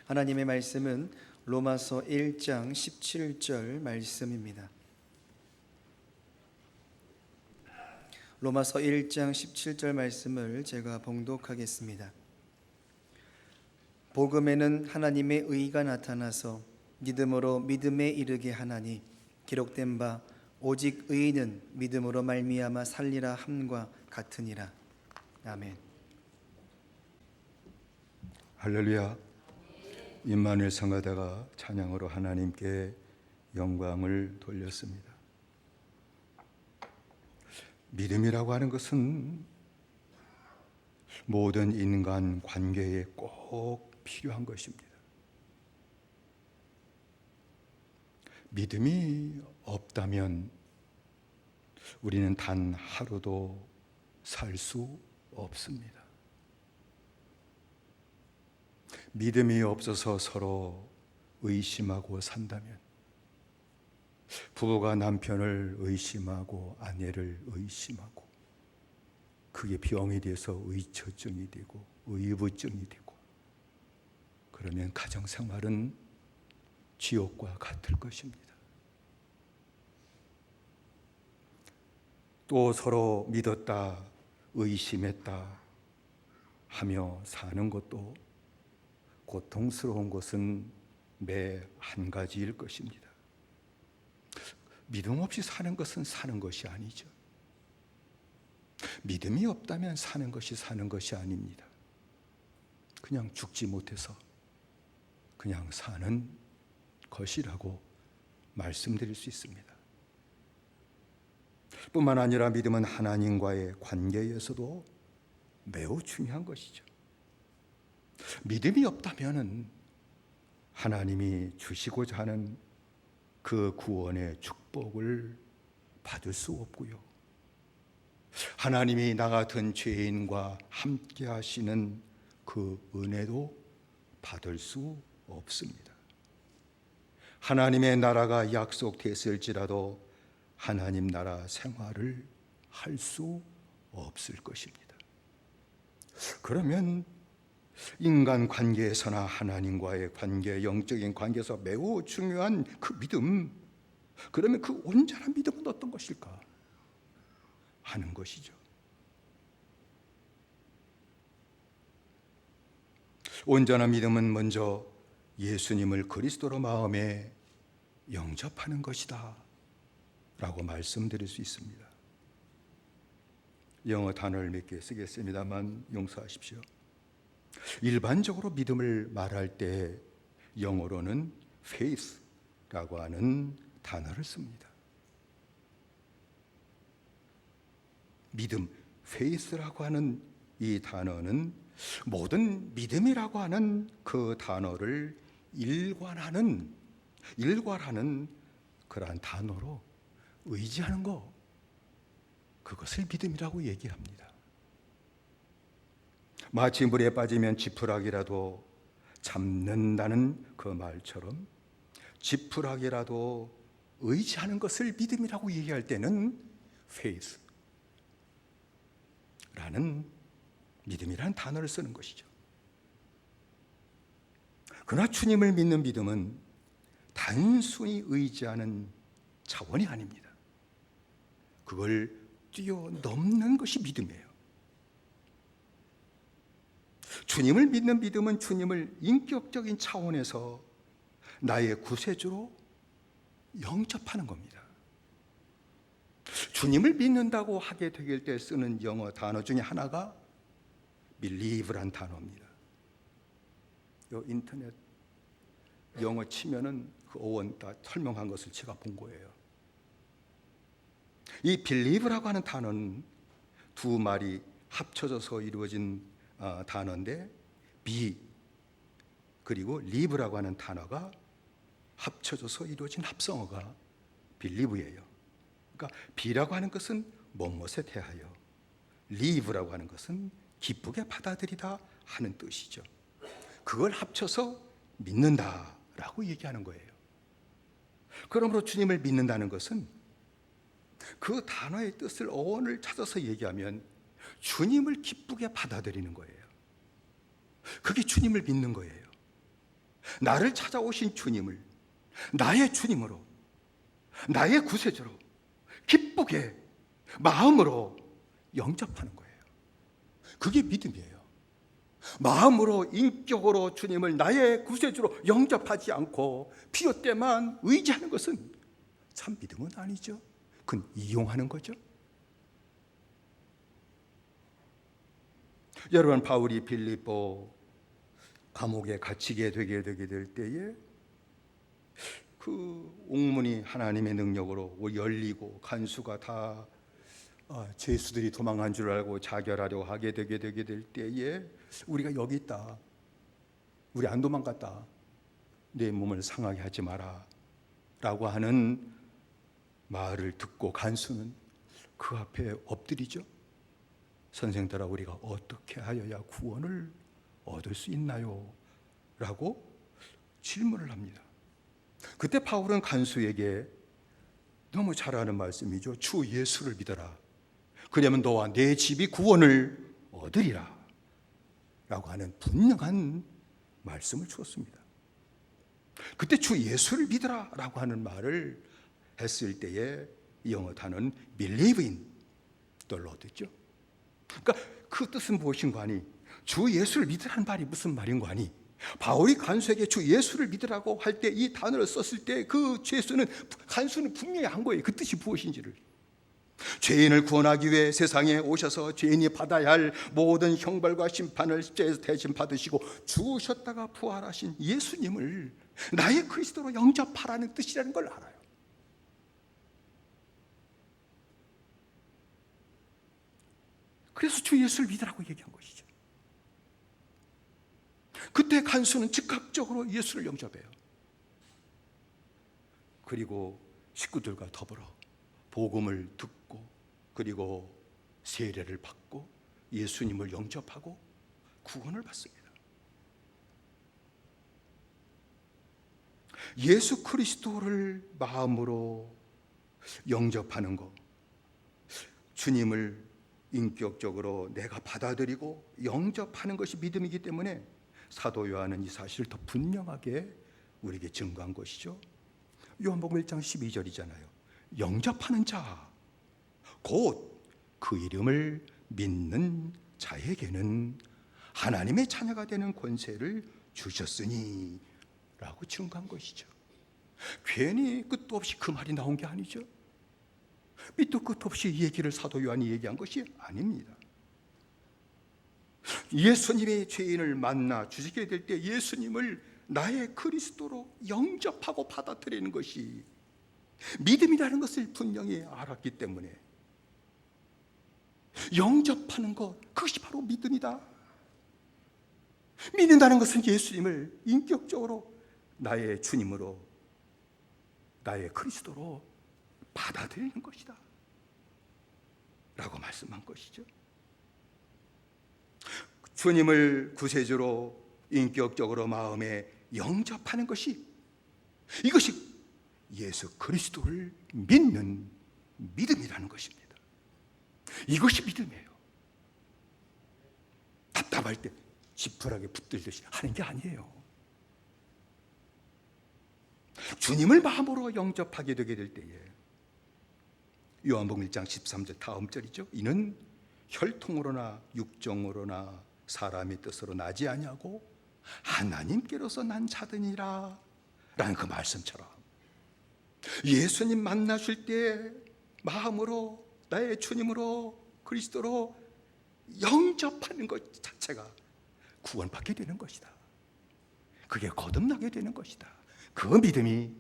하나님의 말씀은 로마서 1장 17절 말씀입니다. 로마서 1장 17절 말씀을 제가 봉독하겠습니다. 복음에는 하나님의 의가 나타나서 믿음으로 믿음에 이르게 하나니 기록된 바 오직 의인은 믿음으로 말미암아 살리라 함과 같으니라. 아멘. 할렐루야. 임마누엘 성가대가 찬양으로 하나님께 영광을 돌렸습니다. 믿음이라고 하는 것은 모든 인간 관계에 꼭 필요한 것입니다. 믿음이 없다면 우리는 단 하루도 살 수 없습니다. 믿음이 없어서 서로 의심하고 산다면, 부부가 남편을 의심하고 아내를 의심하고, 그게 병이 돼서 의처증이 되고 의부증이 되고, 그러면 가정생활은 지옥과 같을 것입니다. 또 서로 믿었다, 의심했다 하며 사는 것도 고통스러운 것은 매 한 가지일 것입니다. 믿음 없이 사는 것은 사는 것이 아니죠. 믿음이 없다면 사는 것이 아닙니다. 그냥 죽지 못해서 그냥 사는 것이라고 말씀드릴 수 있습니다. 뿐만 아니라 믿음은 하나님과의 관계에서도 매우 중요한 것이죠. 믿음이 없다면 하나님이 주시고자 하는 그 구원의 축복을 받을 수 없고요, 하나님이 나 같은 죄인과 함께 하시는 그 은혜도 받을 수 없습니다. 하나님의 나라가 약속됐을지라도 하나님 나라 생활을 할 수 없을 것입니다. 그러면 인간 관계에서나 하나님과의 관계, 영적인 관계에서 매우 중요한 그 믿음, 그러면 그 온전한 믿음은 어떤 것일까 하는 것이죠. 온전한 믿음은 먼저 예수님을 그리스도로 마음에 영접하는 것이다 라고 말씀드릴 수 있습니다. 영어 단어를 몇 개 쓰겠습니다만 용서하십시오. 일반적으로 믿음을 말할 때 영어로는 faith라고 하는 단어를 씁니다. 믿음, faith라고 하는 이 단어는 모든 믿음이라고 하는 그 단어를 일관하는 그러한 단어로 의지하는 것, 그것을 믿음이라고 얘기합니다. 마치 물에 빠지면 지푸라기라도 잡는다는 그 말처럼 지푸라기라도 의지하는 것을 믿음이라고 얘기할 때는 faith라는 믿음이라는 단어를 쓰는 것이죠. 그러나 주님을 믿는 믿음은 단순히 의지하는 차원이 아닙니다. 그걸 뛰어넘는 것이 믿음이에요. 주님을 믿는 믿음은 주님을 인격적인 차원에서 나의 구세주로 영접하는 겁니다. 주님을 믿는다고 하게 될 때 쓰는 영어 단어 중에 하나가 believe란 단어입니다. 인터넷 영어 치면은 그 어원 다 설명한 것을 제가 본 거예요. 이 believe라고 하는 단어는 두 말이 합쳐져서 이루어진 단어인데, be 그리고 live라고 하는 단어가 합쳐져서 이루어진 합성어가 believe예요. 그러니까 be라고 하는 것은 무엇에 대하여, live라고 하는 것은 기쁘게 받아들이다 하는 뜻이죠. 그걸 합쳐서 믿는다라고 얘기하는 거예요. 그러므로 주님을 믿는다는 것은 그 단어의 뜻을, 어원을 찾아서 얘기하면 주님을 기쁘게 받아들이는 거예요. 그게 주님을 믿는 거예요. 나를 찾아오신 주님을 나의 주님으로, 나의 구세주로 기쁘게 마음으로 영접하는 거예요. 그게 믿음이에요. 마음으로 인격으로 주님을 나의 구세주로 영접하지 않고 필요 때만 의지하는 것은 참 믿음은 아니죠. 그건 이용하는 거죠. 여러분, 바울이 빌립보 감옥에 갇히게 되게 될 때에 그 옥문이 하나님의 능력으로 열리고 간수가 다 죄수들이 도망간 줄 알고 자결하려 하게 되게 될 때에 우리가 여기 있다, 우리 안 도망갔다, 내 몸을 상하게 하지 마라 라고 하는 말을 듣고 간수는 그 앞에 엎드리죠. 선생들아, 우리가 어떻게 하여야 구원을 얻을 수 있나요? 라고 질문을 합니다. 그때 바울은 간수에게 너무 잘 아는 말씀이죠. 주 예수를 믿어라. 그러면 너와 내 집이 구원을 얻으리라 라고 하는 분명한 말씀을 주었습니다. 그때 주 예수를 믿어라 라고 하는 말을 했을 때에 영어 단어는 believe in the Lord죠. 그러니까 그 뜻은 무엇인가 하니, 주 예수를 믿으라는 말이 무슨 말인 거 아니, 바울이 간수에게 주 예수를 믿으라고 할 때 이 단어를 썼을 때 그 간수는 분명히 한 거예요. 그 뜻이 무엇인지를. 죄인을 구원하기 위해 세상에 오셔서 죄인이 받아야 할 모든 형벌과 심판을 십자가에서 대신 받으시고 죽으셨다가 부활하신 예수님을 나의 그리스도로 영접하라는 뜻이라는 걸 알아요. 그래서 주 예수를 믿으라고 얘기한 것이죠. 그때 간수는 즉각적으로 예수를 영접해요. 그리고 식구들과 더불어 복음을 듣고 그리고 세례를 받고 예수님을 영접하고 구원을 받습니다. 예수 그리스도를 마음으로 영접하는 것, 주님을 인격적으로 내가 받아들이고 영접하는 것이 믿음이기 때문에 사도 요한은 이 사실을 더 분명하게 우리에게 증거한 것이죠. 요한복음 1장 12절이잖아요. 영접하는 자, 곧 그 이름을 믿는 자에게는 하나님의 자녀가 되는 권세를 주셨으니 라고 증거한 것이죠. 괜히 끝도 없이 그 말이 나온 게 아니죠. 밑도 끝도 없이 이 얘기를 사도 요한이 얘기한 것이 아닙니다. 예수님이 죄인을 만나 주시게 될 때 예수님을 나의 그리스도로 영접하고 받아들이는 것이 믿음이라는 것을 분명히 알았기 때문에 영접하는 것, 그것이 바로 믿음이다. 믿는다는 것은 예수님을 인격적으로 나의 주님으로, 나의 그리스도로 받아들이는 것이다 라고 말씀한 것이죠. 주님을 구세주로 인격적으로 마음에 영접하는 것이, 이것이 예수 그리스도를 믿는 믿음이라는 것입니다. 이것이 믿음이에요. 답답할 때 지푸라기 붙들듯이 하는 게 아니에요. 주님을 마음으로 영접하게 되게 될 때에 요한복음 1장 13절 다음 절이죠. 이는 혈통으로나 육정으로나 사람의 뜻으로 나지 아니하고 하나님께로서 난 자더니라 라는 그 말씀처럼 예수님 만나실 때 마음으로 나의 주님으로 그리스도로 영접하는 것 자체가 구원받게 되는 것이다. 그게 거듭나게 되는 것이다. 그 믿음이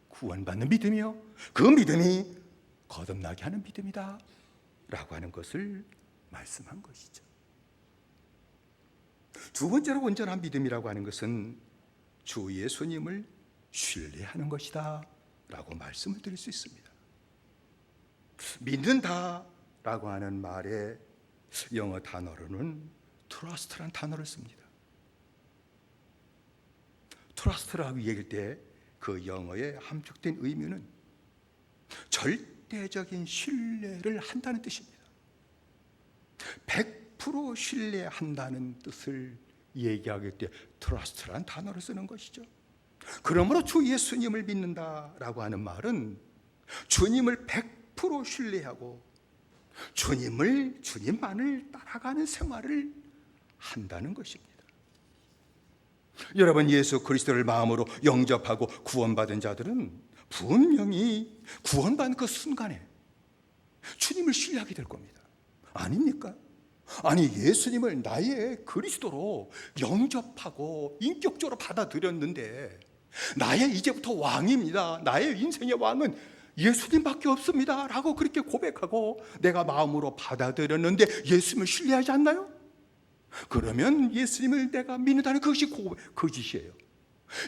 구원받는 믿음이요, 그 믿음이 거듭나게 하는 믿음이다 라고 하는 것을 말씀한 것이죠. 두 번째로 온전한 믿음이라고 하는 것은 주 예수님을 신뢰하는 것이다 라고 말씀을 드릴 수 있습니다. 믿는다 라고 하는 말에 영어 단어로는 trust라는 단어를 씁니다. trust라고 얘기할 때 그 영어의 함축된 의미는 절대적인 신뢰를 한다는 뜻입니다. 100% 신뢰한다는 뜻을 얘기하기 때 trust라는 단어를 쓰는 것이죠. 그러므로 주 예수님을 믿는다라고 하는 말은 주님을 100% 신뢰하고 주님만을 따라가는 생활을 한다는 것입니다. 여러분, 예수 그리스도를 마음으로 영접하고 구원받은 자들은 분명히 구원받은 그 순간에 주님을 신뢰하게 될 겁니다. 아닙니까? 아니, 예수님을 나의 그리스도로 영접하고 인격적으로 받아들였는데 나의 이제부터 왕입니다, 나의 인생의 왕은 예수님밖에 없습니다 라고 그렇게 고백하고 내가 마음으로 받아들였는데 예수님을 신뢰하지 않나요? 그러면 예수님을 내가 믿는다는 그것이 거짓이에요.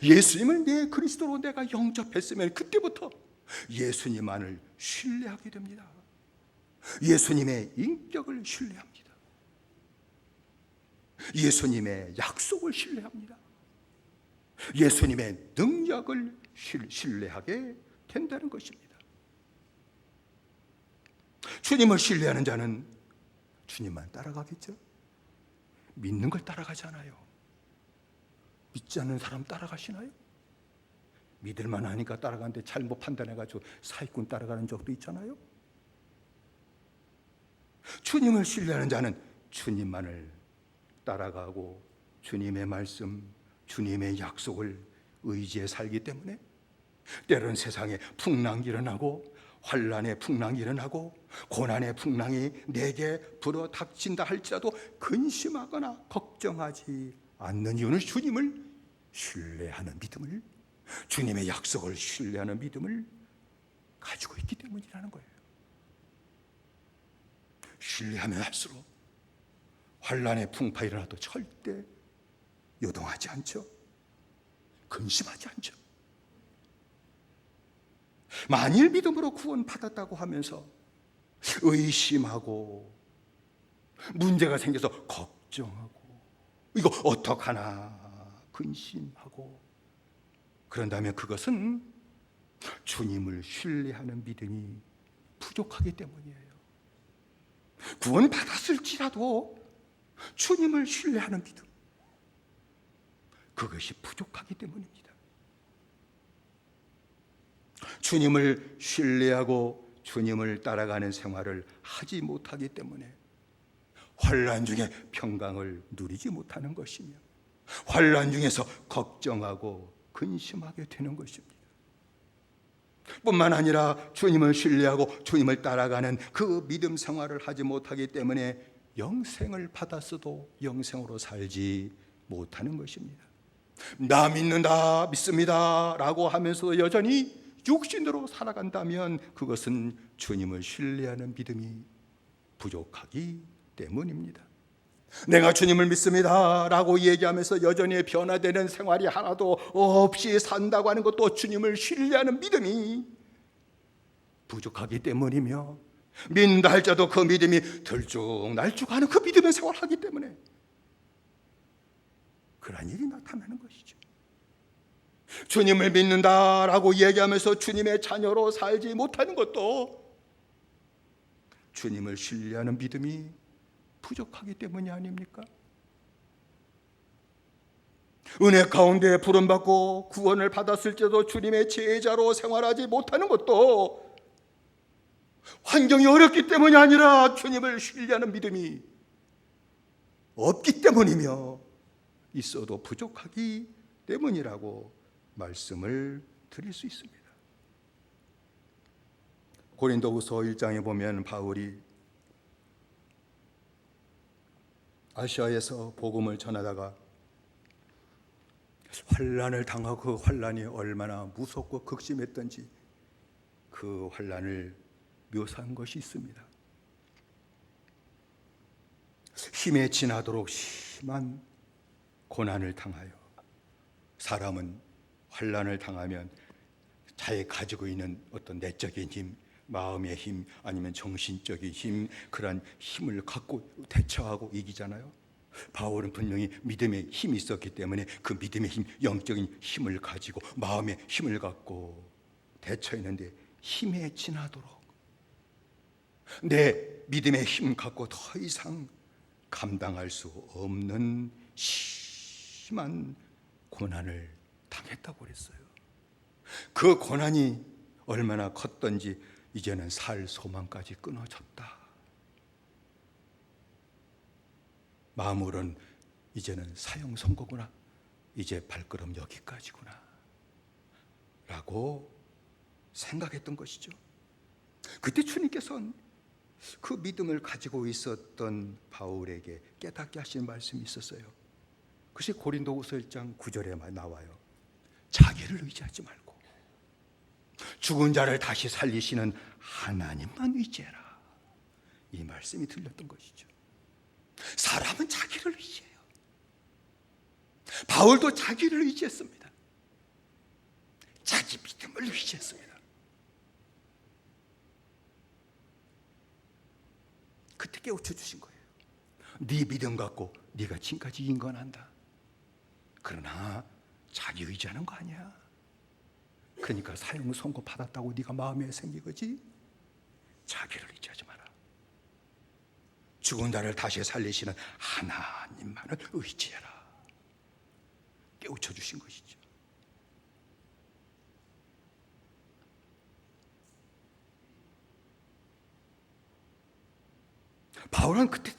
예수님을 내 그리스도로 내가 영접했으면 그때부터 예수님만을 신뢰하게 됩니다. 예수님의 인격을 신뢰합니다. 예수님의 약속을 신뢰합니다. 예수님의 능력을 신뢰하게 된다는 것입니다. 주님을 신뢰하는 자는 주님만 따라가겠죠. 믿는 걸 따라가잖아요. 믿지 않는 사람 따라가시나요? 믿을만 하니까 따라가는데 잘못 판단해가지고 사기꾼 따라가는 적도 있잖아요. 주님을 신뢰하는 자는 주님만을 따라가고 주님의 말씀, 주님의 약속을 의지해 살기 때문에 때로는 세상에 풍랑이 일어나고 환난의 풍랑이 일어나고 고난의 풍랑이 내게 불어닥친다 할지라도 근심하거나 걱정하지 않는 이유는 주님을 신뢰하는 믿음을, 주님의 약속을 신뢰하는 믿음을 가지고 있기 때문이라는 거예요. 신뢰하면 할수록 환난의 풍파가 일어나도 절대 요동하지 않죠. 근심하지 않죠. 만일 믿음으로 구원받았다고 하면서 의심하고 문제가 생겨서 걱정하고 이거 어떡하나 근심하고 그런다면 그것은 주님을 신뢰하는 믿음이 부족하기 때문이에요. 구원받았을지라도 주님을 신뢰하는 믿음, 그것이 부족하기 때문입니다. 주님을 신뢰하고 주님을 따라가는 생활을 하지 못하기 때문에 환난 중에 평강을 누리지 못하는 것이며 환난 중에서 걱정하고 근심하게 되는 것입니다. 뿐만 아니라 주님을 신뢰하고 주님을 따라가는 그 믿음 생활을 하지 못하기 때문에 영생을 받았어도 영생으로 살지 못하는 것입니다. 나 믿는다, 믿습니다 라고 하면서 여전히 육신으로 살아간다면 그것은 주님을 신뢰하는 믿음이 부족하기 때문입니다. 내가 주님을 믿습니다 라고 얘기하면서 여전히 변화되는 생활이 하나도 없이 산다고 하는 것도 주님을 신뢰하는 믿음이 부족하기 때문이며, 믿는다 할지라도 그 믿음이 들쭉날쭉하는 그 믿음의 생활을 하기 때문에 그러한 일이 나타나는 것이죠. 주님을 믿는다라고 얘기하면서 주님의 자녀로 살지 못하는 것도 주님을 신뢰하는 믿음이 부족하기 때문이 아닙니까? 은혜 가운데 부름받고 구원을 받았을지라도 주님의 제자로 생활하지 못하는 것도 환경이 어렵기 때문이 아니라 주님을 신뢰하는 믿음이 없기 때문이며 있어도 부족하기 때문이라고 말씀을 드릴 수 있습니다. 고린도후서 1장에 보면 바울이 아시아에서 복음을 전하다가 환난을 당하고 그 환난이 얼마나 무섭고 극심했던지 그 환난을 묘사한 것이 있습니다. 힘에 지나도록 심한 고난을 당하여, 사람은 환난을 당하면 자기 가지고 있는 어떤 내적인 힘, 마음의 힘, 아니면 정신적인 힘, 그런 힘을 갖고 대처하고 이기잖아요. 바울은 분명히 믿음의 힘이 있었기 때문에 그 믿음의 힘, 영적인 힘을 가지고 마음의 힘을 갖고 대처했는데 힘에 지나도록 내 믿음의 힘 갖고 더 이상 감당할 수 없는 심한 고난을 당했다고 그랬어요. 그 고난이 얼마나 컸던지 이제는 살 소망까지 끊어졌다. 마음으로는 이제는 사형 선고구나, 이제 발걸음 여기까지구나 라고 생각했던 것이죠. 그때 주님께서는 그 믿음을 가지고 있었던 바울에게 깨닫게 하신 말씀이 있었어요. 그것이 고린도후서 1장 9절에 나와요. 자기를 의지하지 말고 죽은 자를 다시 살리시는 하나님만 의지해라. 이 말씀이 들렸던 것이죠. 사람은 자기를 의지해요. 바울도 자기를 의지했습니다. 자기 믿음을 의지했습니다. 그때 깨우쳐 주신 거예요. 네 믿음 갖고 네가 지금까지 인건한다. 그러나 자기 의지하는 거 아니야. 그러니까 사형 선고 받았다고 네가 마음에 생긴 거지. 자기를 의지하지 마라. 죽은 자를 다시 살리시는 하나님만을 의지해라. 깨우쳐 주신 것이죠. 바울은 그때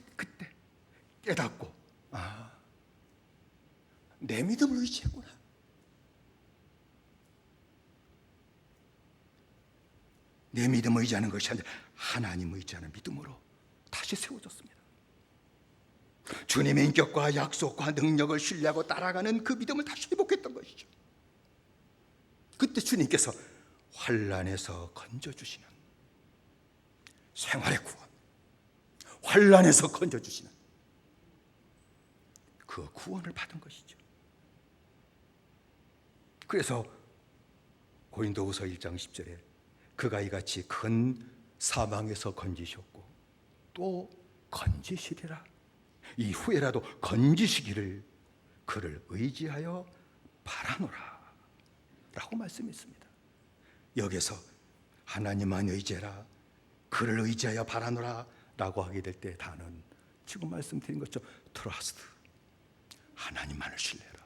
깨닫고, 내 믿음을 의지했구나. 내 믿음을 의지하는 것이 아니라 하나님을 의지하는 믿음으로 다시 세워졌습니다. 주님의 인격과 약속과 능력을 신뢰하고 따라가는 그 믿음을 다시 회복했던 것이죠. 그때 주님께서 환난에서 건져주시는 생활의 구원, 환난에서 건져주시는 그 구원을 받은 것이죠. 그래서 고린도후서 1장 10절에 그가 이같이 큰 사망에서 건지셨고 또 건지시리라. 이후에라도 건지시기를 그를 의지하여 바라노라 라고 말씀했습니다. 여기서 하나님만 의지해라, 그를 의지하여 바라노라 라고 하게 될 때 단어는 지금 말씀드린 것처럼 트러스트, 하나님만을 신뢰해라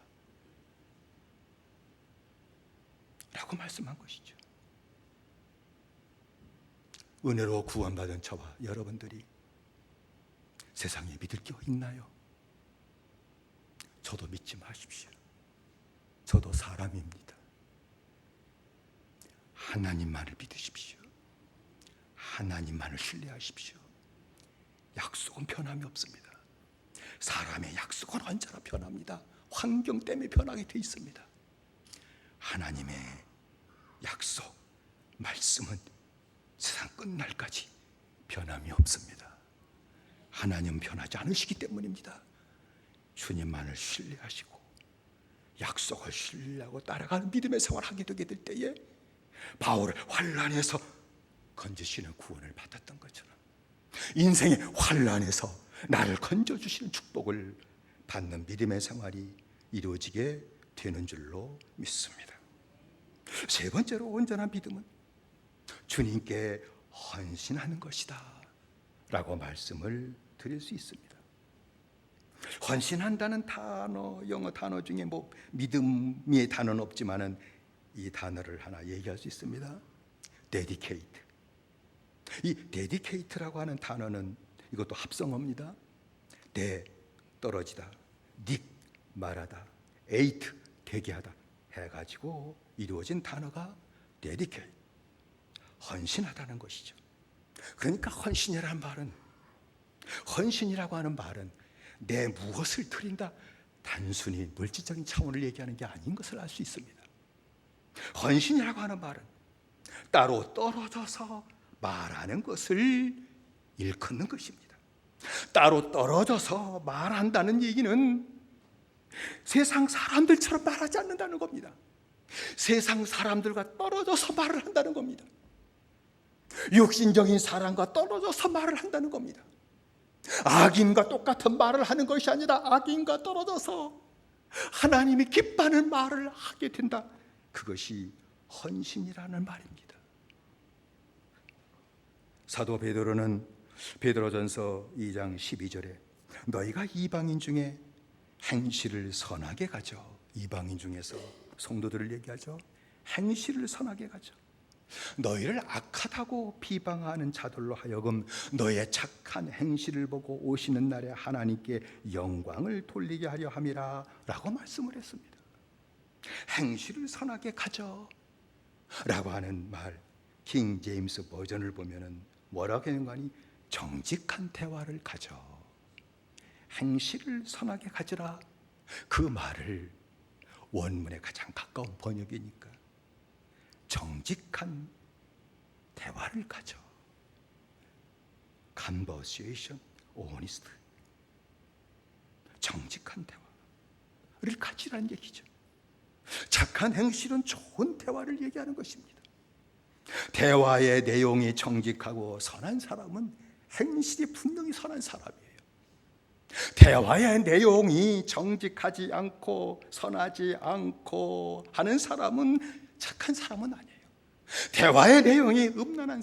라고 말씀한 것이죠. 은혜로 구원받은 저와 여러분들이 세상에 믿을 게 있나요? 저도 믿지 마십시오. 저도 사람입니다. 하나님만을 믿으십시오. 하나님만을 신뢰하십시오. 약속은 변함이 없습니다. 사람의 약속은 언제나 변합니다. 환경 때문에 변하게 돼 있습니다. 하나님의 약속, 말씀은 세상 끝날까지 변함이 없습니다. 하나님 변하지 않으시기 때문입니다. 주님만을 신뢰하시고 약속을 신뢰하고 따라가는 믿음의 생활을 하게 되게 될 때에 바울을 환난에서 건지시는 구원을 받았던 것처럼 인생의 환난에서 나를 건져주시는 축복을 받는 믿음의 생활이 이루어지게 되는 줄로 믿습니다. 세 번째로 온전한 믿음은 주님께 헌신하는 것이다 라고 말씀을 드릴 수 있습니다. 헌신한다는 단어, 영어 단어 중에 믿음의 단어는 없지만은 이 단어를 하나 얘기할 수 있습니다. dedicate. 이 dedicate라고 하는 단어는 이것도 합성어입니다. 떨어지다, 닉 말하다, 에이트 되게 하다 해가지고 이루어진 단어가 dedicate, 헌신하다는 것이죠. 그러니까 헌신이라고 하는 말은 내 무엇을 드린다, 단순히 물질적인 차원을 얘기하는 게 아닌 것을 알 수 있습니다. 헌신이라고 하는 말은 따로 떨어져서 말하는 것을 일컫는 것입니다. 따로 떨어져서 말한다는 얘기는 세상 사람들처럼 말하지 않는다는 겁니다. 세상 사람들과 떨어져서 말을 한다는 겁니다. 육신적인 사람과 떨어져서 말을 한다는 겁니다. 악인과 똑같은 말을 하는 것이 아니라 악인과 떨어져서 하나님이 기뻐하는 말을 하게 된다. 그것이 헌신이라는 말입니다. 사도 베드로는 베드로전서 2장 12절에 너희가 이방인 중에 행실을 선하게 가져, 이방인 중에서 성도들을 얘기하죠. 행실을 선하게 가져. 너희를 악하다고 비방하는 자들로 하여금 너의 착한 행실을 보고 오시는 날에 하나님께 영광을 돌리게 하려 함이라 라고 말씀을 했습니다. 행실을 선하게 가져 라고 하는 말, 킹 제임스 버전을 보면은 뭐라고 하는가니 정직한 대화를 가져. 행실을 선하게 가져라. 그 말을 원문에 가장 가까운 번역이니까 정직한 대화를 가져. conversation, honest. 정직한 대화를 가지라는 얘기죠. 착한 행실은 좋은 대화를 얘기하는 것입니다. 대화의 내용이 정직하고 선한 사람은 행실이 분명히 선한 사람이에요. 대화의 내용이 정직하지 않고 선하지 않고 하는 사람은 착한 사람은 아니에요. 대화의 내용이 음란한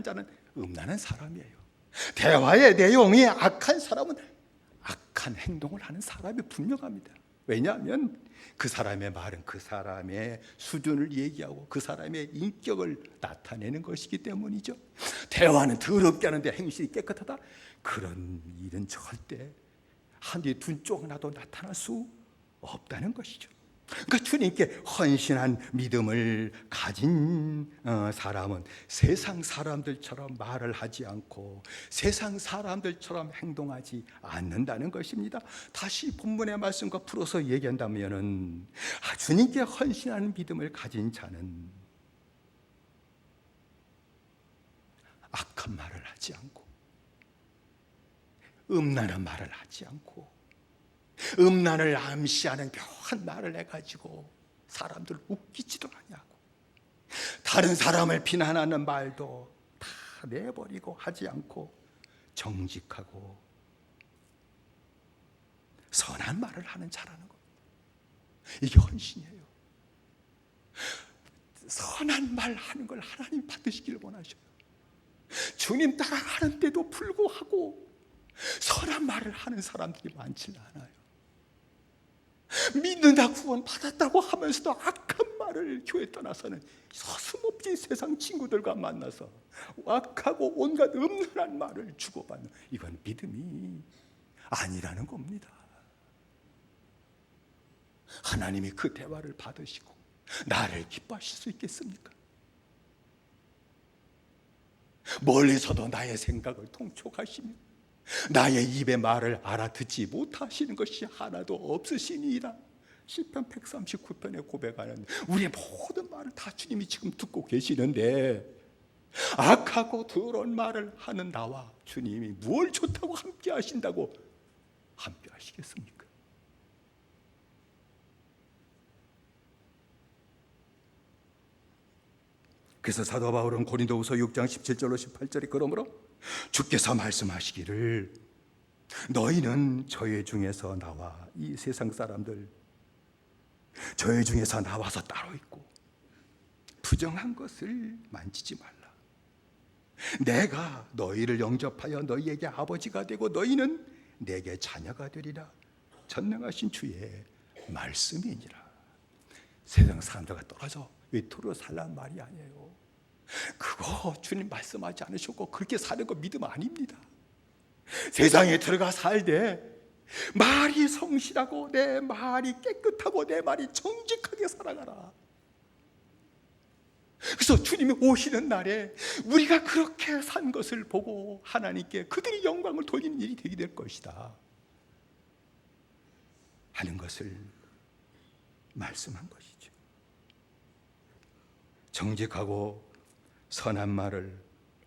자는 음란한 사람이에요. 대화의 내용이 악한 사람은 악한 행동을 하는 사람이 분명합니다. 왜냐하면 그 사람의 말은 그 사람의 수준을 얘기하고 그 사람의 인격을 나타내는 것이기 때문이죠. 대화는 더럽게 하는데 행실이 깨끗하다? 그런 일은 절대 한뒤 둔 쪽나도 나타날 수 없다는 것이죠. 그러니까 주님께 헌신한 믿음을 가진 사람은 세상 사람들처럼 말을 하지 않고 세상 사람들처럼 행동하지 않는다는 것입니다. 다시 본문의 말씀과 풀어서 얘기한다면 주님께 헌신한 믿음을 가진 자는 악한 말을 하지 않고 음란한 말을 하지 않고 음란을 암시하는 묘한 말을 해가지고 사람들 웃기지도 아니하고 다른 사람을 비난하는 말도 다 내버리고 하지 않고 정직하고 선한 말을 하는 자라는 겁니다. 이게 헌신이에요. 선한 말 하는 걸 하나님 받으시길 원하셔요. 주님 따라가는데도 불구하고 선한 말을 하는 사람들이 많지는 않아요. 믿는다 구원 받았다고 하면서도 악한 말을 교회 떠나서는 서슴없이 세상 친구들과 만나서 악하고 온갖 음란한 말을 주고받는, 이건 믿음이 아니라는 겁니다. 하나님이 그 대화를 받으시고 나를 기뻐하실 수 있겠습니까? 멀리서도 나의 생각을 통촉하시며 나의 입의 말을 알아듣지 못하시는 것이 하나도 없으시니이다. 시편 139편에 고백하는 우리의 모든 말을 다 주님이 지금 듣고 계시는데 악하고 더러운 말을 하는 나와 주님이 뭘 좋다고 함께 하신다고 함께 하시겠습니까? 그래서 사도 바울은 고린도후서 6장 17절로 18절에 그러므로 주께서 말씀하시기를 너희는 저희 중에서 나와 이 세상 사람들 저희 중에서 나와서 따로 있고 부정한 것을 만지지 말라. 내가 너희를 영접하여 너희에게 아버지가 되고 너희는 내게 자녀가 되리라. 전능하신 주의 말씀이니라. 세상 사람들과 떨어져 외톨이로 살란 말이 아니에요. 그거 주님 말씀하지 않으셨고 그렇게 사는 거 믿음 아닙니다. 세상에 들어가 살되 말이 성실하고 내 말이 깨끗하고 내 말이 정직하게 살아가라. 그래서 주님이 오시는 날에 우리가 그렇게 산 것을 보고 하나님께 그들이 영광을 돌리는 일이 되게 될 것이다 하는 것을 말씀한 것이죠. 정직하고 선한 말을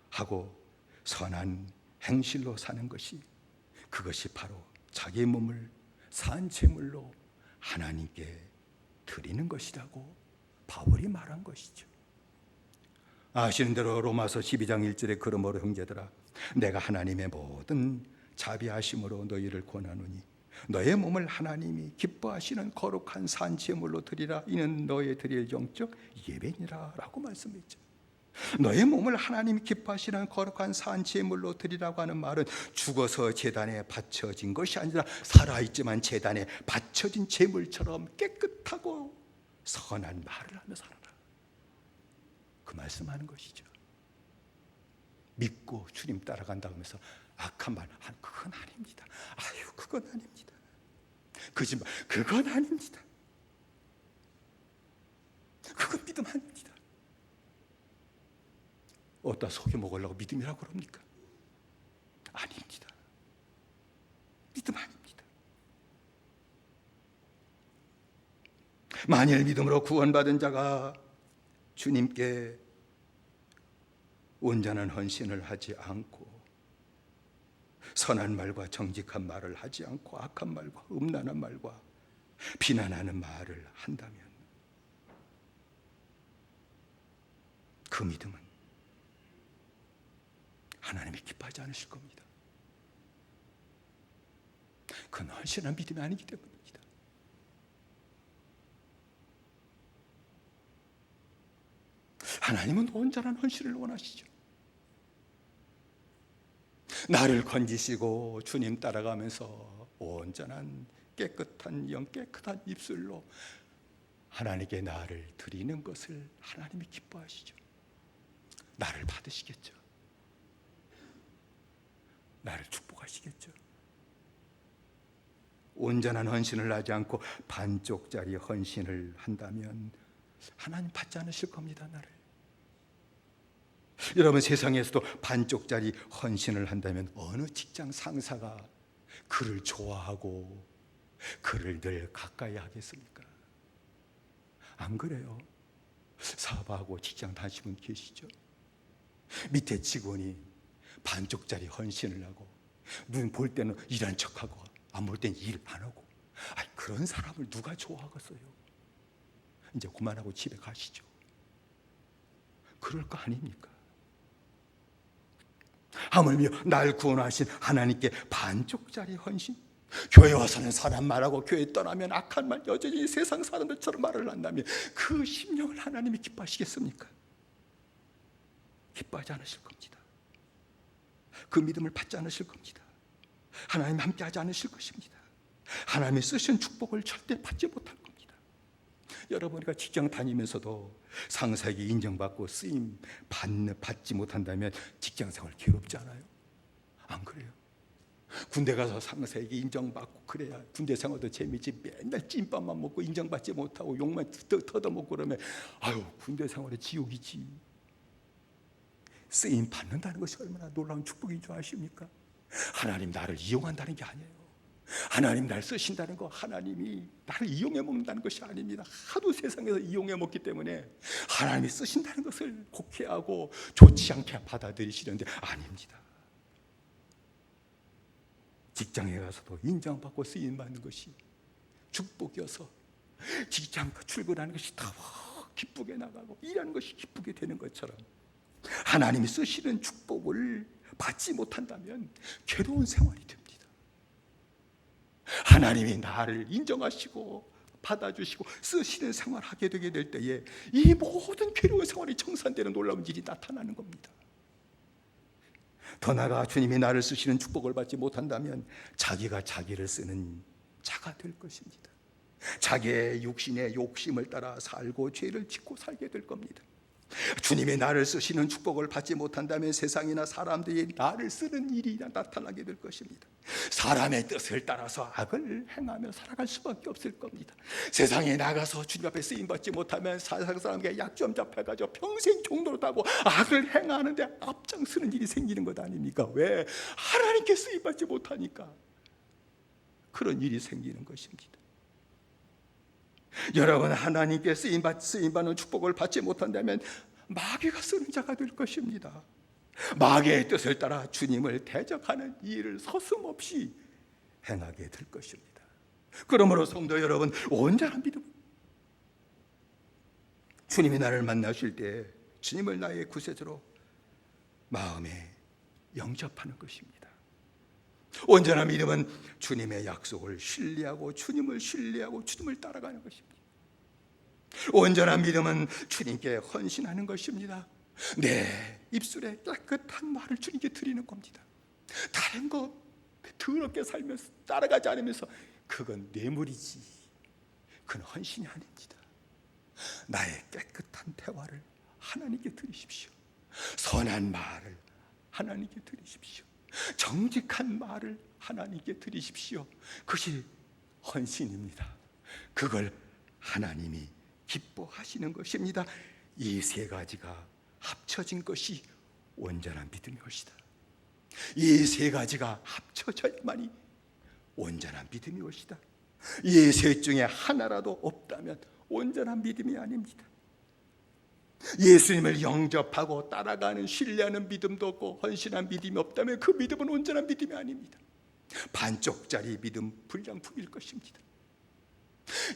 하고 선한 행실로 사는 것이, 그것이 바로 자기 몸을 산제물로 하나님께 드리는 것이라고 바울이 말한 것이죠. 아시는 대로 로마서 12장 1절에 그러므로 형제들아 내가 하나님의 모든 자비하심으로 너희를 권하노니 너의 몸을 하나님이 기뻐하시는 거룩한 산제물로 드리라. 이는 너의 드릴 영적 예배니라 라고 말씀했죠. 너의 몸을 하나님이 기뻐하시는 거룩한 산제물로 드리라고 하는 말은 죽어서 제단에 바쳐진 것이 아니라 살아있지만 제단에 바쳐진 제물처럼 깨끗하고 선한 말을 하며 살아라. 그 말씀하는 것이죠. 믿고 주님 따라간다고 하면서 악한 말, 그건 아닙니다. 아유, 그건 아닙니다. 거짓말, 그건 아닙니다. 그건 믿음 아닙니다. 어디다 속여 먹으려고 믿음이라고 그럽니까? 아닙니다. 믿음 아닙니다. 만일 믿음으로 구원받은 자가 주님께 온전한 헌신을 하지 않고 선한 말과 정직한 말을 하지 않고 악한 말과 음란한 말과 비난하는 말을 한다면 그 믿음은 하나님이 기뻐하지 않으실 겁니다. 그건 헌신한 믿음이 아니기 때문입니다. 하나님은 온전한 헌신을 원하시죠. 나를 건지시고 주님 따라가면서 온전한 깨끗한 영, 깨끗한 입술로 하나님께 나를 드리는 것을 하나님이 기뻐하시죠. 나를 받으시겠죠. 나를 축복하시겠죠. 온전한 헌신을 하지 않고 반쪽짜리 헌신을 한다면 하나님 받지 않으실 겁니다. 나를. 여러분, 세상에서도 반쪽짜리 헌신을 한다면 어느 직장 상사가 그를 좋아하고 그를 늘 가까이 하겠습니까? 안 그래요? 사업하고 직장 다니시는 분 계시죠? 밑에 직원이 반쪽짜리 헌신을 하고 눈 볼 때는 일한 척하고 안 볼 때는 일 안 하고, 그런 사람을 누가 좋아하겠어요? 이제 그만하고 집에 가시죠. 그럴 거 아닙니까? 하물며 날 구원하신 하나님께 반쪽짜리 헌신, 교회 와서는 선한 말하고 교회 떠나면 악한 말, 여전히 세상 사람들처럼 말을 한다면 그 심령을 하나님이 기뻐하시겠습니까? 기뻐하지 않으실 겁니다. 그 믿음을 받지 않으실 겁니다. 하나님 함께하지 않으실 것입니다. 하나님이 쓰신 축복을 절대 받지 못할 겁니다. 여러분이가 직장 다니면서도 상사에게 인정받고 쓰임 받지 못한다면 직장 생활 괴롭지 않아요? 안 그래요? 군대 가서 상사에게 인정받고 그래야 군대 생활도 재미지. 맨날 찐밥만 먹고 인정받지 못하고 욕만 터덜먹고 그러면 군대 생활의 지옥이지. 쓰임 받는다는 것이 얼마나 놀라운 축복인 줄 아십니까? 하나님 나를 이용한다는 게 아니에요. 하나님 날 쓰신다는 거, 하나님이 나를 이용해 먹는다는 것이 아닙니다. 하도 세상에서 이용해 먹기 때문에 하나님이 쓰신다는 것을 곡해하고 좋지 않게 받아들이시는데 아닙니다. 직장에 가서도 인정받고 쓰임받는 것이 축복이어서 직장 출근하는 것이 더 기쁘게 나가고 일하는 것이 기쁘게 되는 것처럼 하나님이 쓰시는 축복을 받지 못한다면 괴로운 생활이 됩니다. 하나님이 나를 인정하시고 받아주시고 쓰시는 생활을 하게 되게 될 때에 이 모든 괴로운 생활이 청산되는 놀라운 일이 나타나는 겁니다. 더 나아가 주님이 나를 쓰시는 축복을 받지 못한다면 자기가 자기를 쓰는 자가 될 것입니다. 자기의 육신의 욕심을 따라 살고 죄를 짓고 살게 될 겁니다. 주님이 나를 쓰시는 축복을 받지 못한다면 세상이나 사람들이 나를 쓰는 일이 나타나게 될 것입니다. 사람의 뜻을 따라서 악을 행하며 살아갈 수밖에 없을 겁니다. 세상에 나가서 주님 앞에 쓰임받지 못하면 세상 사람에게 약점 잡혀가지고 평생 종로로 타고 악을 행하는데 앞장서는 일이 생기는 것 아닙니까? 왜? 하나님께 쓰임받지 못하니까 그런 일이 생기는 것입니다. 여러분, 하나님께 쓰임받는 축복을 받지 못한다면 마귀가 쓰는 자가 될 것입니다. 마귀의 뜻을 따라 주님을 대적하는 일을 서슴없이 행하게 될 것입니다. 그러므로 성도 여러분, 온전한 믿음, 주님이 나를 만나실 때 주님을 나의 구세주로 마음에 영접하는 것입니다. 온전한 믿음은 주님의 약속을 신뢰하고 주님을 따라가는 것입니다. 온전한 믿음은 주님께 헌신하는 것입니다. 내 입술에 깨끗한 말을 주님께 드리는 겁니다. 다른 거 더럽게 살면서 따라가지 않으면서 그건 뇌물이지, 그건 헌신이 아닙니다. 나의 깨끗한 대화를 하나님께 드리십시오. 선한 말을 하나님께 드리십시오. 정직한 말을 하나님께 드리십시오. 그것이 헌신입니다. 그걸 하나님이 기뻐하시는 것입니다. 이 세 가지가 합쳐진 것이 온전한 믿음의 것이다. 이 세 가지가 합쳐져야만이 온전한 믿음의 것이다. 이 셋 중에 하나라도 없다면 온전한 믿음이 아닙니다. 예수님을 영접하고 따라가는 신뢰하는 믿음도 없고 헌신한 믿음이 없다면 그 믿음은 온전한 믿음이 아닙니다. 반쪽짜리 믿음 불량품일 것입니다.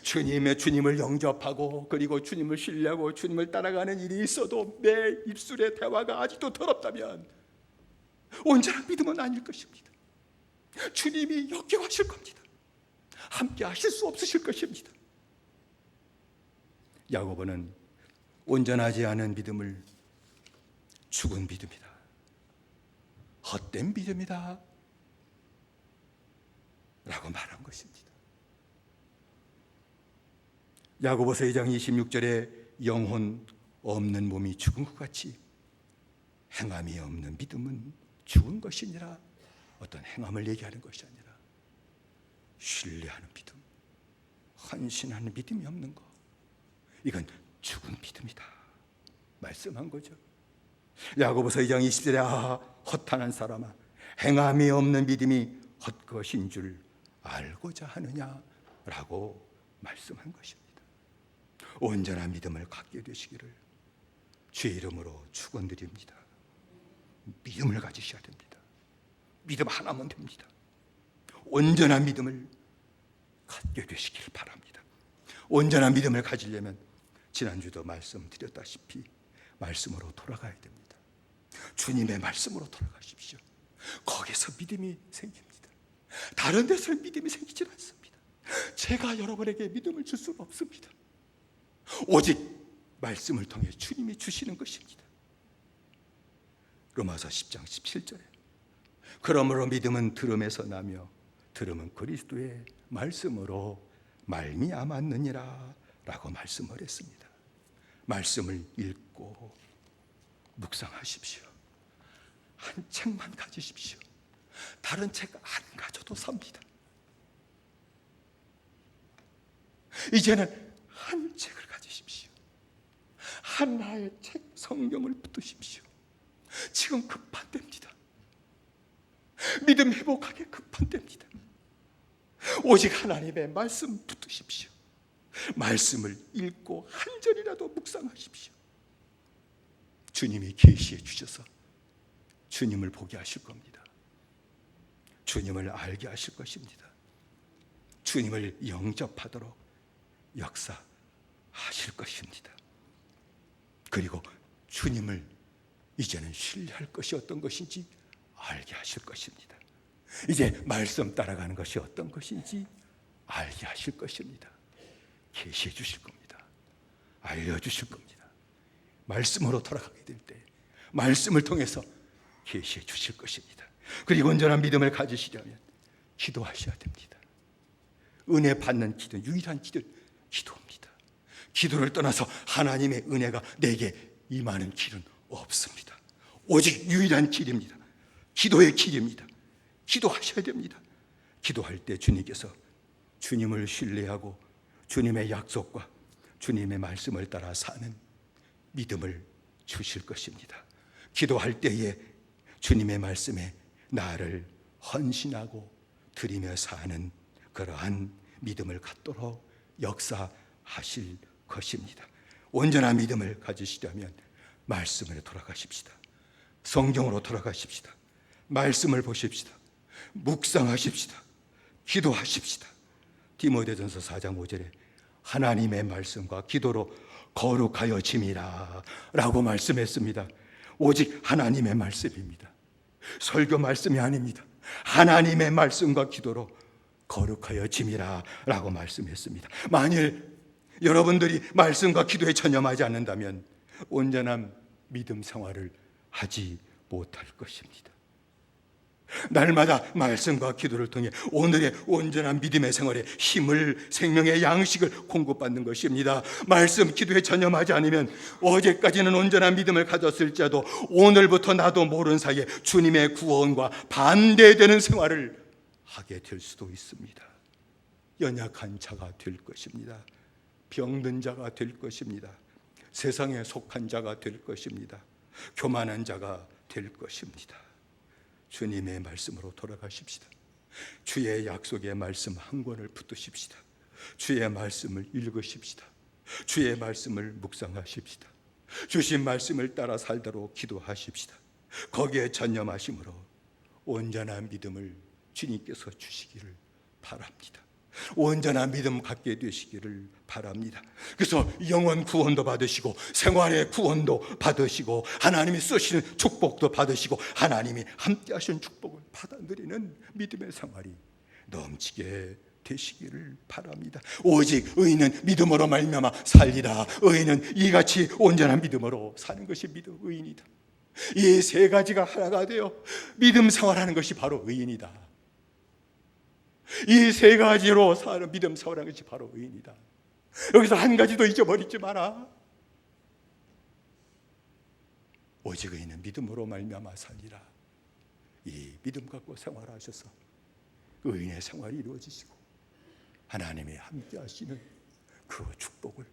주님을 영접하고 그리고 주님을 신뢰하고 주님을 따라가는 일이 있어도 내 입술의 대화가 아직도 더럽다면 온전한 믿음은 아닐 것입니다. 주님이 역겨워하실 겁니다. 함께 하실 수 없으실 것입니다. 야고보는 온전하지 않은 믿음을 죽은 믿음이다, 헛된 믿음이다 라고 말한 것입니다. 야고보서 2장 26절에 영혼 없는 몸이 죽은 것 같이 행함이 없는 믿음은 죽은 것이니라. 어떤 행함을 얘기하는 것이 아니라 신뢰하는 믿음, 헌신하는 믿음이 없는 것, 이건 죽은 믿음이다 말씀한 거죠. 야고보서 2장 20절에 허탄한 사람아, 행함이 없는 믿음이 헛것인 줄 알고자 하느냐라고 말씀한 것입니다. 온전한 믿음을 갖게 되시기를 주의 이름으로 축원드립니다. 믿음을 가지셔야 됩니다. 믿음 하나면 됩니다. 온전한 믿음을 갖게 되시기를 바랍니다. 온전한 믿음을 가지려면 지난주도 말씀드렸다시피 말씀으로 돌아가야 됩니다. 주님의 말씀으로 돌아가십시오. 거기서 믿음이 생깁니다. 다른 데서는 믿음이 생기지 않습니다. 제가 여러분에게 믿음을 줄 수는 없습니다. 오직 말씀을 통해 주님이 주시는 것입니다. 로마서 10장 17절에 그러므로 믿음은 들음에서 나며 들음은 그리스도의 말씀으로 말미암았느니라 라고 말씀을 했습니다. 말씀을 읽고 묵상하십시오. 한 책만 가지십시오. 다른 책 안 가져도 삽니다. 이제는 한 책을 가지십시오. 하나의 책 성경을 붙드십시오. 지금 급한 때입니다. 믿음 회복하기 급한 때입니다. 오직 하나님의 말씀 붙드십시오. 말씀을 읽고 한 절이라도 묵상하십시오. 주님이 계시해 주셔서 주님을 보게 하실 겁니다. 주님을 알게 하실 것입니다. 주님을 영접하도록 역사하실 것입니다. 그리고 주님을 이제는 신뢰할 것이 어떤 것인지 알게 하실 것입니다. 이제 말씀 따라가는 것이 어떤 것인지 알게 하실 것입니다. 계시해 주실 겁니다. 알려주실 겁니다. 말씀으로 돌아가게 될 때 말씀을 통해서 계시해 주실 것입니다. 그리고 온전한 믿음을 가지시려면 기도하셔야 됩니다. 은혜 받는 기도, 유일한 기도, 기도입니다. 기도를 떠나서 하나님의 은혜가 내게 임하는 길은 없습니다. 오직 유일한 길입니다. 기도의 길입니다. 기도하셔야 됩니다. 기도할 때 주님께서 주님을 신뢰하고 주님의 약속과 주님의 말씀을 따라 사는 믿음을 주실 것입니다. 기도할 때에 주님의 말씀에 나를 헌신하고 드리며 사는 그러한 믿음을 갖도록 역사하실 것입니다. 온전한 믿음을 가지시려면 말씀으로 돌아가십시다. 성경으로 돌아가십시다. 말씀을 보십시다. 묵상하십시다. 기도하십시다. 디모데전서 4장 5절에 하나님의 말씀과 기도로 거룩하여 짐이라 라고 말씀했습니다. 오직 하나님의 말씀입니다. 설교 말씀이 아닙니다. 하나님의 말씀과 기도로 거룩하여 짐이라 라고 말씀했습니다. 만일 여러분들이 말씀과 기도에 전념하지 않는다면 온전한 믿음 생활을 하지 못할 것입니다. 날마다 말씀과 기도를 통해 오늘의 온전한 믿음의 생활에 힘을, 생명의 양식을 공급받는 것입니다. 말씀, 기도에 전념하지 않으면 어제까지는 온전한 믿음을 가졌을지라도 오늘부터 나도 모르는 사이에 주님의 구원과 반대되는 생활을 하게 될 수도 있습니다. 연약한 자가 될 것입니다. 병든 자가 될 것입니다. 세상에 속한 자가 될 것입니다. 교만한 자가 될 것입니다. 주님의 말씀으로 돌아가십시다. 주의 약속의 말씀 한 권을 붙드십시다. 주의 말씀을 읽으십시다. 주의 말씀을 묵상하십시다. 주신 말씀을 따라 살도록 기도하십시다. 거기에 전념하심으로 온전한 믿음을 주님께서 주시기를 바랍니다. 온전한 믿음 갖게 되시기를 바랍니다. 그래서 영원 구원도 받으시고 생활의 구원도 받으시고 하나님이 쓰시는 축복도 받으시고 하나님이 함께 하시는 축복을 받아들이는 믿음의 생활이 넘치게 되시기를 바랍니다. 오직 의인은 믿음으로 말미암아 살리라. 의인은 이같이 온전한 믿음으로 사는 것이 의인이다. 이 세 가지가 하나가 되어 믿음 생활하는 것이 바로 의인이다. 이 세 가지로 사는 믿음 생활하는 것이 바로 의인이다. 여기서 한 가지도 잊어버리지 마라. 오직 의인은 믿음으로 말미암아 살리라. 이 믿음 갖고 생활하셔서 의인의 생활이 이루어지시고 하나님이 함께 하시는 그 축복을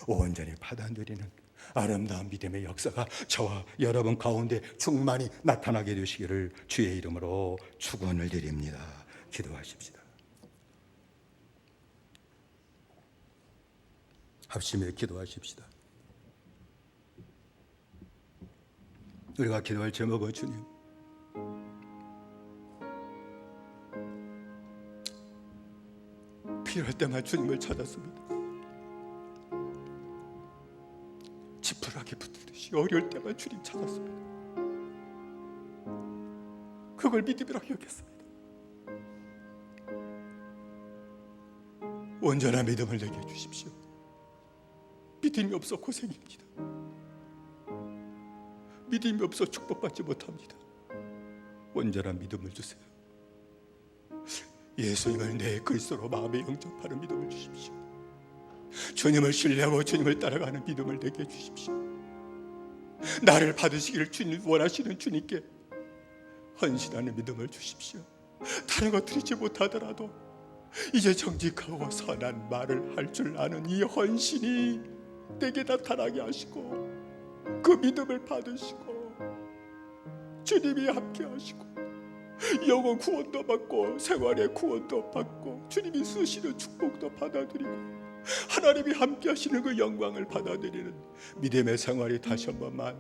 온전히 받아들이는 아름다운 믿음의 역사가 저와 여러분 가운데 충만히 나타나게 되시기를 주의 이름으로 축원을 드립니다. 기도하십시다. 합심해 기도하십시다. 우리가 기도할 제목은 주님, 필요할 때만 주님을 찾았습니다. 지푸라기 붙듯이 어려울 때만 주님 찾았습니다. 그걸 믿음이라고 여겼습니다. 온전한 믿음을 내게 주십시오. 믿음이 없어 고생입니다. 믿음이 없어 축복받지 못합니다. 온전한 믿음을 주세요. 예수님을 내 그리스도로 마음에 영접하는 믿음을 주십시오. 주님을 신뢰하고 주님을 따라가는 믿음을 내게 주십시오. 나를 받으시기를 주님 원하시는 주님께 헌신하는 믿음을 주십시오. 다른 것 드리지 못하더라도 이제 정직하고 선한 말을 할 줄 아는 이 헌신이 내게 나타나게 하시고 그 믿음을 받으시고 주님이 함께 하시고 영혼 구원도 받고 생활의 구원도 받고 주님이 쓰시는 축복도 받아들이고 하나님이 함께 하시는 그 영광을 받아들이는 믿음의 생활이 다시 한 번만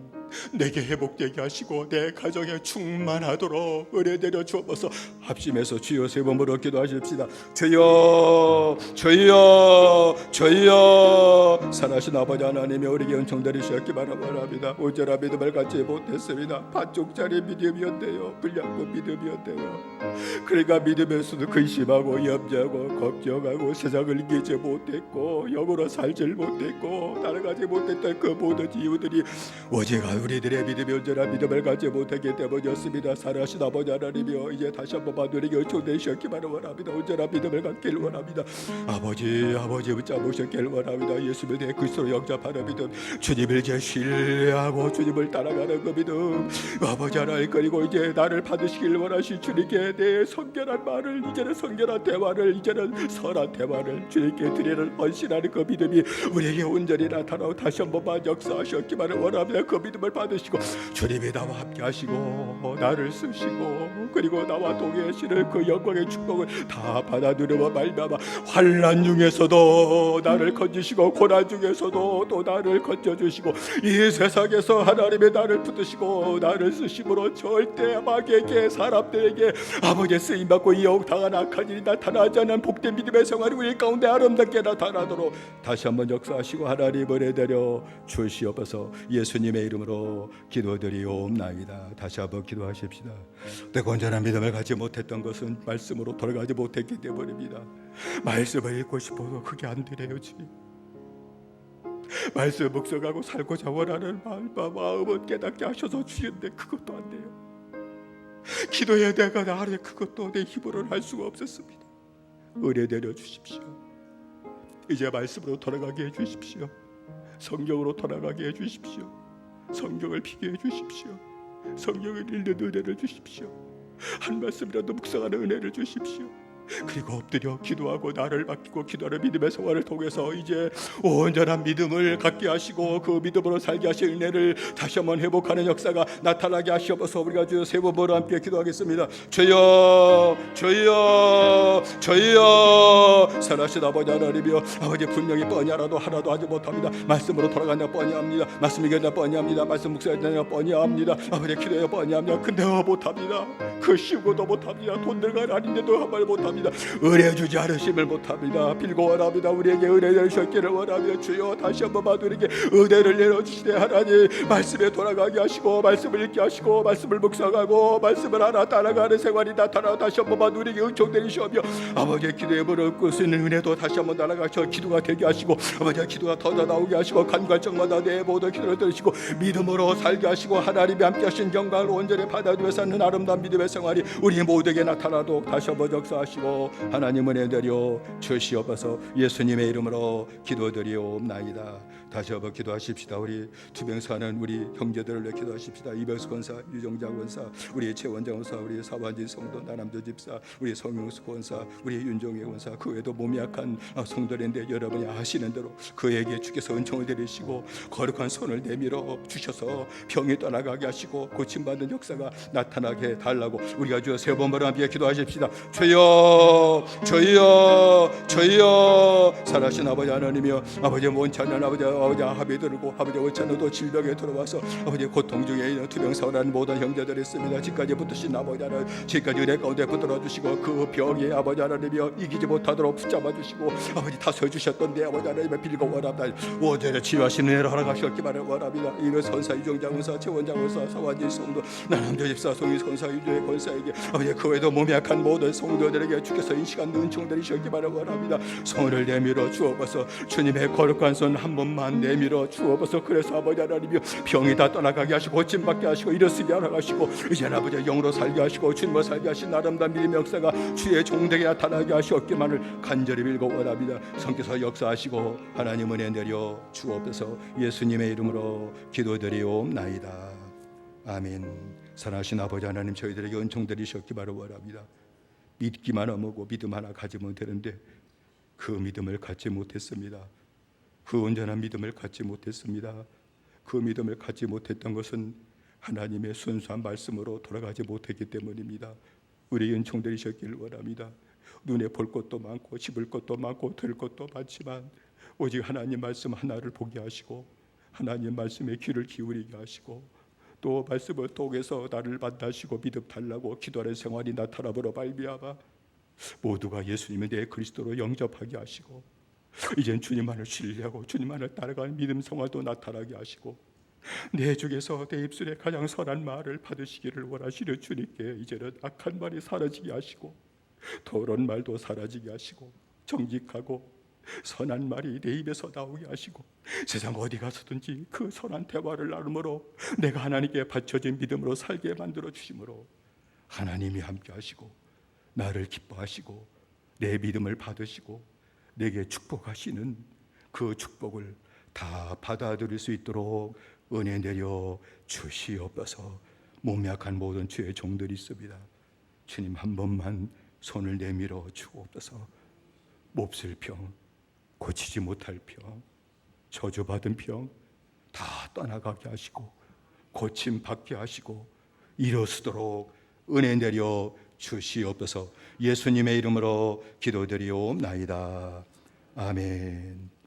내게 회복되게 하시고 내 가정에 충만하도록 은혜 내려 주옵소서. 합심해서 주여 세 번으로 기도하십시다. 주여 주여 주여. 살아신 아버지 하나님이 우리에게 은총 내리셨기 바랍니다. 온전한 믿음을 갖지 못했습니다. 반쪽짜리 믿음이었대요. 불량한 믿음이었대요. 그러니까 믿음에서도 근심하고 염려하고 걱정하고 세상을 이기지 못했고 영으로 살질 못했고 따라가지 못했던 그 모든 이유들이 오직 우리들의 믿음이 온전한 믿음을 갖지 못했기 때문이었습니다. 살아신 아버지 하나님이여 이제 다시 한 번만 우리에게 은총 내리셨기를 원합니다. 온전한 믿음을 갖길 원합니다. 아버지 붙잡으셨길 원합니다. 예수님을 내 그리스도로 영접하는 믿음, 주님을 이제 신뢰하고 주님을 따라가는 그 믿음, 아버지 하나님 그리고 이제 나를 받으시길 원하신 주님께 내 성결한 말을 이제는 성결한 대화를 이제는 선한 대화를 주님께 드리는 헌신하는 그 믿음이 우리에게 온전히 나타나고 다시 한 번만 역사하셨기만을 원합니다. 그 믿음을 받으시고 주님이 나와 함께 하시고 나를 쓰시고 그리고 나와 동행하시는 그 영광의 축복을 다 받아들여 말미암아 환난 중에서도 나를 건지시고 고난 중에서도 또 나를 건져주시고 이 세상에서 하나님의 나를 붙드시고 나를 쓰심으로 절대 마귀에게 사람들에게 아버지의 쓰임받고 이용당한 악한 일이 나타나지 않은 복된 믿음의 생활이 우리 가운데 아름답게 나타나도록 다시 한번 역사하시고 하나님 은혜 내려 주시옵소서. 예수님의 이름으로 기도드리옵나이다. 다시 한번 기도하십시다. 내가 온전한 믿음을 갖지 못했던 것은 말씀으로 돌아가지 못했기 때문입니다. 말씀을 읽고 싶어도 그게 안 되네요. 주님, 말씀 묵상하고 살고자 원하는 마음은 깨닫게 하셔서 주시는데 그것도 안 돼요. 기도해야 내가 나를 그것도 내 힘으로는 할 수가 없었습니다. 은혜 내려 주십시오. 이제 말씀으로 돌아가게 해주십시오. 성경으로 돌아가게 해주십시오. 성경을 피게 해주십시오. 성경을 읽는 은혜를 주십시오. 한 말씀이라도 묵상하는 은혜를 주십시오. 그리고 엎드려 기도하고 나를 맡기고 기도하는 믿음의 생활을 통해서 이제 온전한 믿음을 갖게 하시고 그 믿음으로 살게 하실 은혜를 다시 한번 회복하는 역사가 나타나게 하시옵소서. 우리가 주 세 번으로 함께 기도하겠습니다. 주여 주여 주여. 살아신 아버지 하나님이여, 아버지 분명히 뻔히 알아도 하나도 하지 못합니다. 말씀으로 돌아가냐 뻔히 합니다. 말씀 읽으냐 뻔히 합니다. 말씀 묵상하냐 뻔히 합니다. 아버지 기도해야 뻔히 합니다. 근데 못합니다. 그 쉬운 것도 못합니다. 돈 들어가 아닌데도 한 말 못합니다. 은혜 주지 않으심을 못합니다. 빌고 원합니다. 우리에게 은혜를 주시기를 원합니다. 주여 다시 한번 우리에게 은혜를 내려주시되 하나님, 말씀에 돌아가게 하시고 말씀을 읽게 하시고 말씀을 묵상하고 말씀을 하나 따라가는 생활이 나타나 다시 한번 우리에게 은총 내리시오며, 아버지의 기도에 물을 수 있는 은혜도 다시 한번 날아가셔 기도가 되게 하시고, 아버지의 기도가 터져 나오게 하시고 간갈적마다 내 모든 기도를 들으시고 믿음으로 살게 하시고 하나님이 함께 하신 영광을 온전히 받아들여 사는 아름다운 믿음의 생활이 우리 모두에게 나타나도록 다시 한번 역사하시고 하나님 은혜 내려 주시옵소서. 예수님의 이름으로 기도드리옵나이다. 다시 한번 기도하십시다. 우리 투병사는 우리 형제들을 위해 기도하십시다. 이병수 권사, 유정자 권사, 우리 최원장 권사, 우리 사완진 성도, 나남조 집사, 우리 성용수 권사, 우리 윤종혜 권사, 그 외에도 몸이 약한 성도인데 여러분이 아시는 대로 그에게 주께서 은총을 내리시고 거룩한 손을 내밀어 주셔서 병이 떠나가게 하시고 고침받는 역사가 나타나게 달라고 우리가 주여 세 번으로 함께 기도하십시다. 주여 주여 주여. 살아신 아버지 하나님이여, 아버지 원찮는 아버지 합이 들고 아버지 원찮은 또 질병에 들어와서 아버지 고통 중에 있는 투병사라는 모든 형제들이 있습니다. 지금까지 붙으신 아버지 하나님, 지금까지 은혜 가운데 붙들어 주시고 그 병이 아버지 하나님이여 이기지 못하도록 붙잡아 주시고 아버지 다서 주셨던데 아버지 하나님의 빌고 원합니다. 오전에 치유하시는 은혜를 허락하셨기만을 원합니다. 이런 선사, 유정장 권사, 최원장 권사, 사완진 성도, 나남조 집사, 송희 권사, 유정의 권사에게 아버지 그 외에도 몸이 약한 모든 성도들에게 주께서 인식한 은총 내리셨기만을 원합니다. 손을 내밀어 주옵소서. 주님의 거룩한 손 한 번만 내밀어 주옵소서. 그래서 아버지 하나님이여 병이 다 떠나가게 하시고 고침받게 하시고 일어서게 하시고 이제는 아버지 영으로 살게 하시고 주님으로 살게 하신 아름다운 믿음의 역사가 주의 종되게 나타나게 하시옵기만을 간절히 빌고 원합니다. 성께서 역사하시고 하나님 은혜 내려 주옵소서. 예수님의 이름으로 기도드리옵나이다. 아멘. 사랑하신 아버지 하나님, 저희들에게 은총 드리셨기 바랍니다. 믿기만 하고 믿음 하나 가지면 되는데 그 믿음을 갖지 못했습니다. 그 온전한 믿음을 갖지 못했습니다. 그 믿음을 갖지 못했던 것은 하나님의 순수한 말씀으로 돌아가지 못했기 때문입니다. 우리 은총 드리셨길 원합니다. 눈에 볼 것도 많고 씹을 것도 많고 들을 것도 많지만 오직 하나님 말씀 하나를 보게 하시고 하나님 말씀에 귀를 기울이게 하시고 또 말씀을 통해서 나를 만나시고 믿음 달라고 기도하는 생활이 나타나므로 말미암아 모두가 예수님의 내 그리스도로 영접하게 하시고 이젠 주님만을 신뢰하고 주님만을 따라가는 믿음 생활도 나타나게 하시고 내 중에서 내 입술에 가장 선한 말을 받으시기를 원하시는 주님께 이제는 악한 말이 사라지게 하시고 더러운 말도 사라지게 하시고 정직하고 선한 말이 내 입에서 나오게 하시고 세상 어디 가서든지 그 선한 대화를 나누므로 내가 하나님께 바쳐진 믿음으로 살게 만들어 주심으로 하나님이 함께 하시고 나를 기뻐하시고 내 믿음을 받으시고 내게 축복하시는 그 축복을 다 받아들일 수 있도록 은혜 내려 주시옵소서. 몸 약한 모든 주의 종들이 있습니다. 주님 한 번만 손을 내밀어 주옵소서. 몹쓸 병, 고치지 못할 병, 저주받은 병 다 떠나가게 하시고 고침 받게 하시고 일어서도록 은혜 내려 주시옵소서. 예수님의 이름으로 기도드리옵나이다. 아멘.